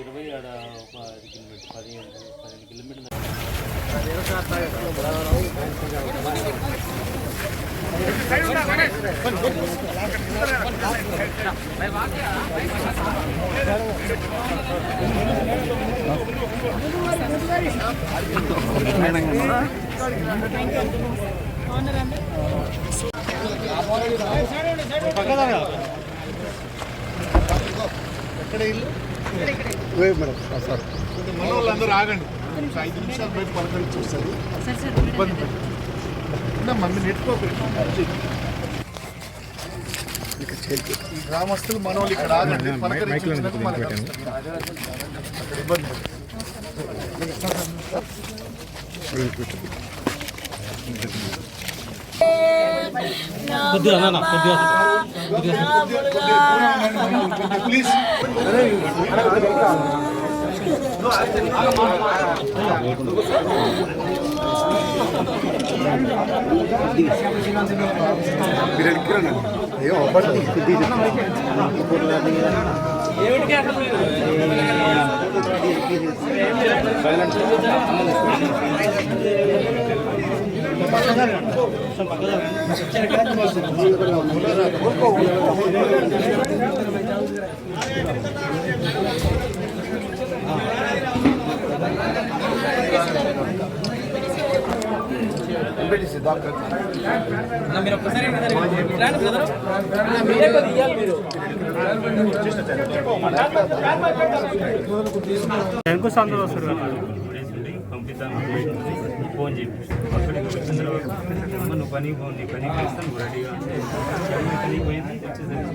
20 ఆడ ఒక 10 కిలోమీటర్ 15 కిలోమీటర్లు. ఎక్కడ ఇల్లు మేడం సార్ మన వాళ్ళందరూ ఆగండి 5 నిమిషాలు బయట పలకరించి చూస్తారు ఇబ్బంది మంది నెట్టుకోకండి ఈ గ్రామస్తులు మన వాళ్ళు ఇక్కడ ఆగండి పలకరించి ఇబ్బంది ప్లీజ్ మీరు ఎక్కిరండి అయ్యో మీరు ఒక్కసారి పంపిస్తాను ఫోన్ చెప్పి అక్కడికి వచ్చిన తర్వాత నువ్వు పనికి పోండి పనికి వేస్తాను రెడీగా పనికి పోయింది వచ్చేసరికి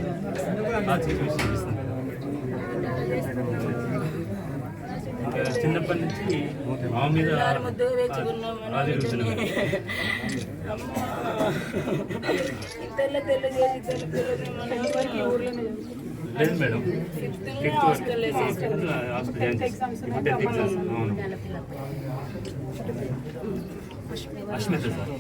ఇంకా చిన్నప్పటి నుంచి మా మీద ఆదిరుతున్నాను. లేదు మేడం హాస్టల్ జాయిన్ చేస్తాను. అవును అష్మిత సార్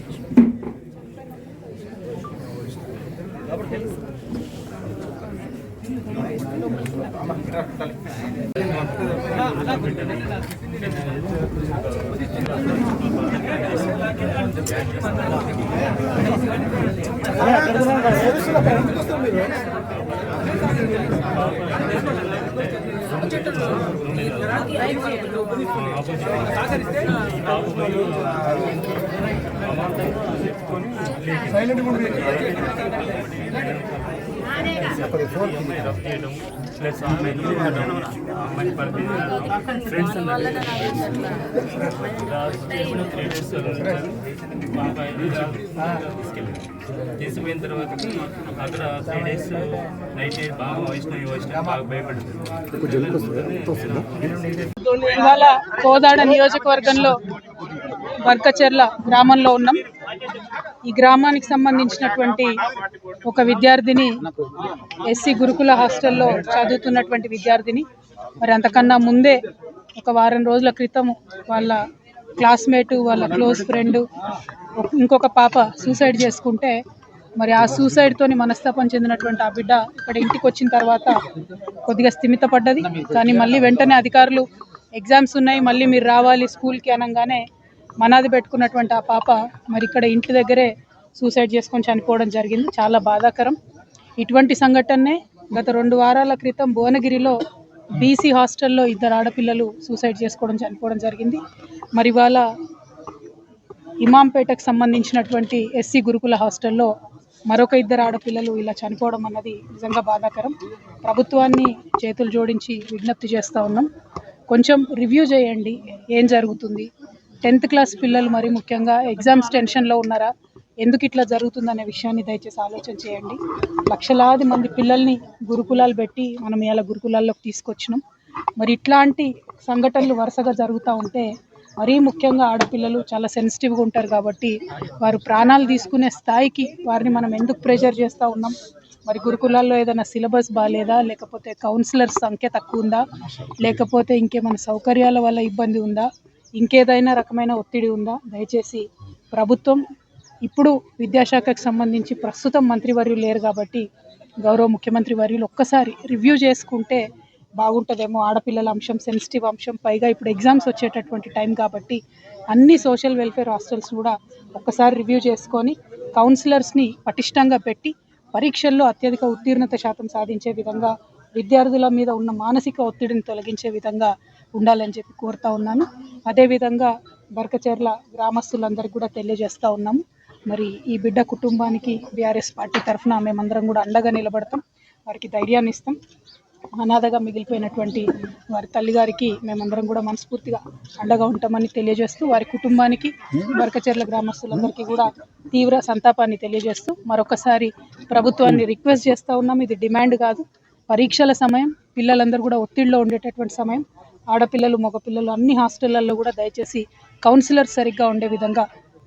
ప్లస్ అమ్మాయి ఫ్రెండ్స్ 3 days తీసుకుపోయిన తర్వాతకి అక్కడ 3 days నైట్ బాగా వైష్ణవి బాగా భయపడుతుంది. ఇవాళ కోదాడ నియోజకవర్గంలో వర్కచెర్ల గ్రామంలో ఉన్నాం. ఈ గ్రామానికి సంబంధించినటువంటి ఒక విద్యార్థిని ఎస్సీ గురుకుల హాస్టల్లో చదువుతున్నటువంటి విద్యార్థిని మరి అంతకన్నా ముందే ఒక వారం రోజుల క్రితం వాళ్ళ క్లాస్మేటు వాళ్ళ క్లోజ్ ఫ్రెండ్ ఇంకొక పాప సూసైడ్ చేసుకుంటే మరి ఆ సూసైడ్తోని మనస్తాపం చెందినటువంటి ఆ బిడ్డ ఇక్కడ ఇంటికి వచ్చిన తర్వాత కొద్దిగా స్థిమితపడ్డది. కానీ మళ్ళీ వెంటనే అధికారులు ఎగ్జామ్స్ ఉన్నాయి మళ్ళీ మీరు రావాలి స్కూల్కి అనగానే మనాది పెట్టుకున్నటువంటి ఆ పాప మరి ఇక్కడ ఇంటి దగ్గరే సూసైడ్ చేసుకొని చనిపోవడం జరిగింది. చాలా బాధాకరం. ఇటువంటి సంఘటనే గత 2 వారాల క్రితం భువనగిరిలో బీసీ హాస్టల్లో 2 ఆడపిల్లలు సూసైడ్ చేసుకోవడం చనిపోవడం జరిగింది. మరి ఇవాళ ఇమాంపేటకు సంబంధించినటువంటి ఎస్సీ గురుకుల హాస్టల్లో మరొక 2 ఆడపిల్లలు ఇలా చనిపోవడం అన్నది నిజంగా బాధాకరం. ప్రభుత్వాన్ని చేతులు జోడించి విజ్ఞప్తి చేస్తూ ఉన్నాం, కొంచెం రివ్యూ చేయండి ఏం జరుగుతుంది. 10th క్లాస్ పిల్లలు మరి ముఖ్యంగా ఎగ్జామ్స్ టెన్షన్లో ఉన్నారా, ఎందుకు ఇట్లా జరుగుతుందనే విషయాన్ని దయచేసి ఆలోచన చేయండి. లక్షలాది మంది పిల్లల్ని గురుకులాలు పెట్టి మనం ఇలా గురుకులాల్లోకి తీసుకొచ్చినాం. మరి ఇట్లాంటి సంఘటనలు వరుసగా జరుగుతూ ఉంటే మరీ ముఖ్యంగా ఆడపిల్లలు చాలా సెన్సిటివ్గా ఉంటారు కాబట్టి వారు ప్రాణాలు తీసుకునే స్థాయికి వారిని మనం ఎందుకు ప్రెషర్ చేస్తూ ఉన్నాం. మరి గురుకులాల్లో ఏదైనా సిలబస్ బాగాలేదా, లేకపోతే కౌన్సిలర్స్ సంఖ్య తక్కువ ఉందా, లేకపోతే ఇంకేమైనా సౌకర్యాల వల్ల ఇబ్బంది ఉందా, ఇంకేదైనా రకమైన ఒత్తిడి ఉందా. దయచేసి ప్రభుత్వం ఇప్పుడు విద్యాశాఖకు సంబంధించి ప్రస్తుతం మంత్రివర్యులు లేరు కాబట్టి గౌరవ ముఖ్యమంత్రి వర్యులు ఒక్కసారి రివ్యూ చేసుకుంటే బాగుంటుందేమో, ఆడపిల్లల అంశం సెన్సిటివ్ అంశం, పైగా ఇప్పుడు ఎగ్జామ్స్ వచ్చేటటువంటి టైం కాబట్టి అన్ని సోషల్ వెల్ఫేర్ హాస్టల్స్ కూడా ఒక్కసారి రివ్యూ చేసుకొని కౌన్సిలర్స్ని పటిష్టంగా పెట్టి పరీక్షల్లో అత్యధిక ఉత్తీర్ణత శాతం సాధించే విధంగా విద్యార్థుల మీద ఉన్న మానసిక ఒత్తిడిని తొలగించే విధంగా ఉండాలని చెప్పి కోరుతా ఉన్నాను. అదేవిధంగా బర్కచెర్ల గ్రామస్తులందరికీ కూడా తెలియజేస్తూ ఉన్నాము, మరి ఈ బిడ్డ కుటుంబానికి బీఆర్ఎస్ పార్టీ తరఫున మేమందరం కూడా అండగా నిలబడతాం, వారికి ధైర్యాన్ని ఇస్తాం. అనాథగా మిగిలిపోయినటువంటి వారి తల్లిగారికి మేమందరం కూడా మనస్ఫూర్తిగా అండగా ఉంటామని తెలియజేస్తూ, వారి కుటుంబానికి బర్కచెర్ల గ్రామస్తులందరికీ కూడా తీవ్ర సంతాపాన్ని తెలియజేస్తూ మరొకసారి ప్రభుత్వాన్ని రిక్వెస్ట్ చేస్తూ ఉన్నాం. ఇది డిమాండ్ కాదు, పరీక్షల సమయం, పిల్లలందరూ కూడా ఒత్తిడిలో ఉండేటటువంటి సమయం. ఆడపిల్లలు మగపిల్లలు అన్ని హాస్టళ్లలో కూడా దయచేసి కౌన్సిలర్స్ సరిగ్గా ఉండే విధంగా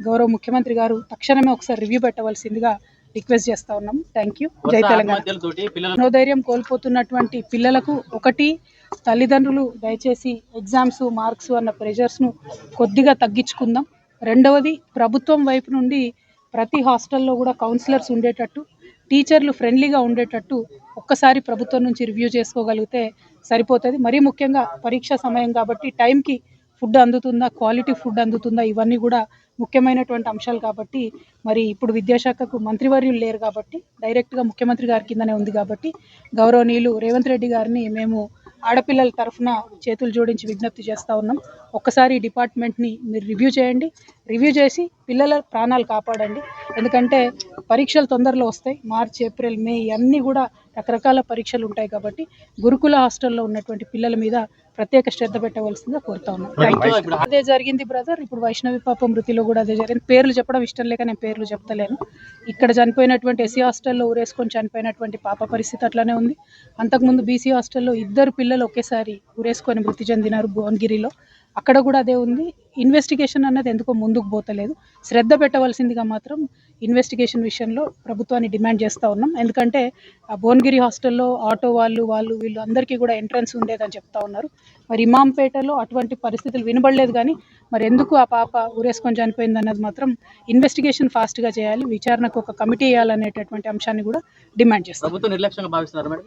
గౌరవ ముఖ్యమంత్రి గారు తక్షణమే ఒకసారి రివ్యూ పెట్టవలసిందిగా రిక్వెస్ట్ చేస్తా ఉన్నాం. Thank you. జై తెలంగాణ. మనోధైర్యం కోల్పోతున్నటువంటి పిల్లలకు ఒకటి, తల్లిదండ్రులు దయచేసి ఎగ్జామ్స్ మార్క్స్ అన్న ప్రెషర్స్ను కొద్దిగా తగ్గించుకుందాం. రెండవది, ప్రభుత్వం వైపు నుండి ప్రతి హాస్టల్లో కూడా కౌన్సిలర్స్ ఉండేటట్టు, టీచర్లు ఫ్రెండ్లీగా ఉండేటట్టు ఒక్కసారి ప్రభుత్వం నుంచి రివ్యూ చేసుకోగలిగితే సరిపోతుంది. మరీ ముఖ్యంగా పరీక్ష సమయం కాబట్టి టైంకి ఫుడ్ అందుతుందా, క్వాలిటీ ఫుడ్ అందుతుందా, ఇవన్నీ కూడా ముఖ్యమైనటువంటి అంశాలు కాబట్టి, మరి ఇప్పుడు విద్యాశాఖకు మంత్రివర్యులు లేరు కాబట్టి డైరెక్ట్గా ముఖ్యమంత్రి గారి కిందనే ఉంది కాబట్టి గౌరవనీయులు రేవంత్ రెడ్డి గారిని మేము ఆడపిల్లల తరఫున చేతులు జోడించి విజ్ఞప్తి చేస్తూ ఉన్నాం. ఒక్కసారి ఈ డిపార్ట్మెంట్ని మీరు రివ్యూ చేయండి, రివ్యూ చేసి పిల్లల ప్రాణాలు కాపాడండి. ఎందుకంటే పరీక్షలు తొందరలో వస్తాయి, మార్చి ఏప్రిల్ మే అన్నీ కూడా రకరకాల పరీక్షలు ఉంటాయి కాబట్టి గురుకుల హాస్టల్లో ఉన్నటువంటి పిల్లల మీద ప్రత్యేక శ్రద్ధ పెట్టవలసిందిగా కోరుతా ఉన్నాం. అదే జరిగింది బ్రదర్, ఇప్పుడు వైష్ణవి పాప మృతిలో కూడా అదే జరిగింది. పేర్లు చెప్పడం ఇష్టం లేక నేను పేర్లు చెప్తలేను. ఇక్కడ చనిపోయినటువంటి ఎస్సీ హాస్టల్లో ఊరేసుకొని చనిపోయినటువంటి పాప పరిస్థితి అట్లానే ఉంది. అంతకుముందు బీసీ హాస్టల్లో 2 పిల్లలు ఒకేసారి ఊరేసుకొని మృతి చెందినారు భువనగిరిలో, అక్కడ కూడా అదే ఉంది. ఇన్వెస్టిగేషన్ అన్నది ఎందుకో ముందుకు పోతలేదు. శ్రద్ధ పెట్టవలసిందిగా మాత్రం ఇన్వెస్టిగేషన్ విషయంలో ప్రభుత్వాన్ని డిమాండ్ చేస్తూ ఉన్నాం. ఎందుకంటే ఆ భువనగిరి హాస్టల్లో ఆటో వీళ్ళు అందరికీ కూడా ఎంట్రన్స్ ఉండేదని చెప్తా ఉన్నారు. మరి ఇమాంపేటలో అటువంటి పరిస్థితులు వినబడలేదు, కానీ మరి ఎందుకు ఆ పాప ఊరేసుకొని చనిపోయింది అన్నది మాత్రం ఇన్వెస్టిగేషన్ ఫాస్ట్గా చేయాలి, విచారణకు ఒక కమిటీ వేయాలనేటటువంటి అంశాన్ని కూడా డిమాండ్ చేస్తాం. ప్రభుత్వం నిర్లక్ష్యంగా భావిస్తున్నారు మేడం?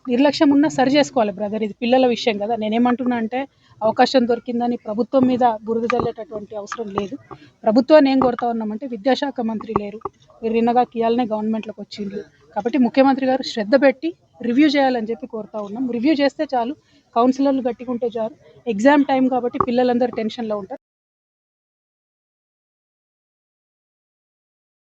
నిర్లక్ష్యం ఉన్నా సరి చేసుకోవాలి బ్రదర్, ఇది పిల్లల విషయం కదా. నేనేమంటున్నా అంటే అవకాశం దొరికిందని ప్రభుత్వం మీద బురద చల్లేటటువంటి అవసరం లేదు. ప్రభుత్వాన్ని ఏం కోరుతా ఉన్నామంటే, విద్యాశాఖ మంత్రి లేరు, మీరు నిన్నగా కియాలనే గవర్నమెంట్లోకి వచ్చిండ్రు కాబట్టి ముఖ్యమంత్రి గారు శ్రద్ధ పెట్టి రివ్యూ చేయాలని చెప్పి కోరుతా ఉన్నాం. రివ్యూ చేస్తే చాలు, కౌన్సిలర్లు గట్టిగా ఉంటే చాలు. ఎగ్జామ్ టైం కాబట్టి పిల్లలందరూ టెన్షన్లో ఉంటారు.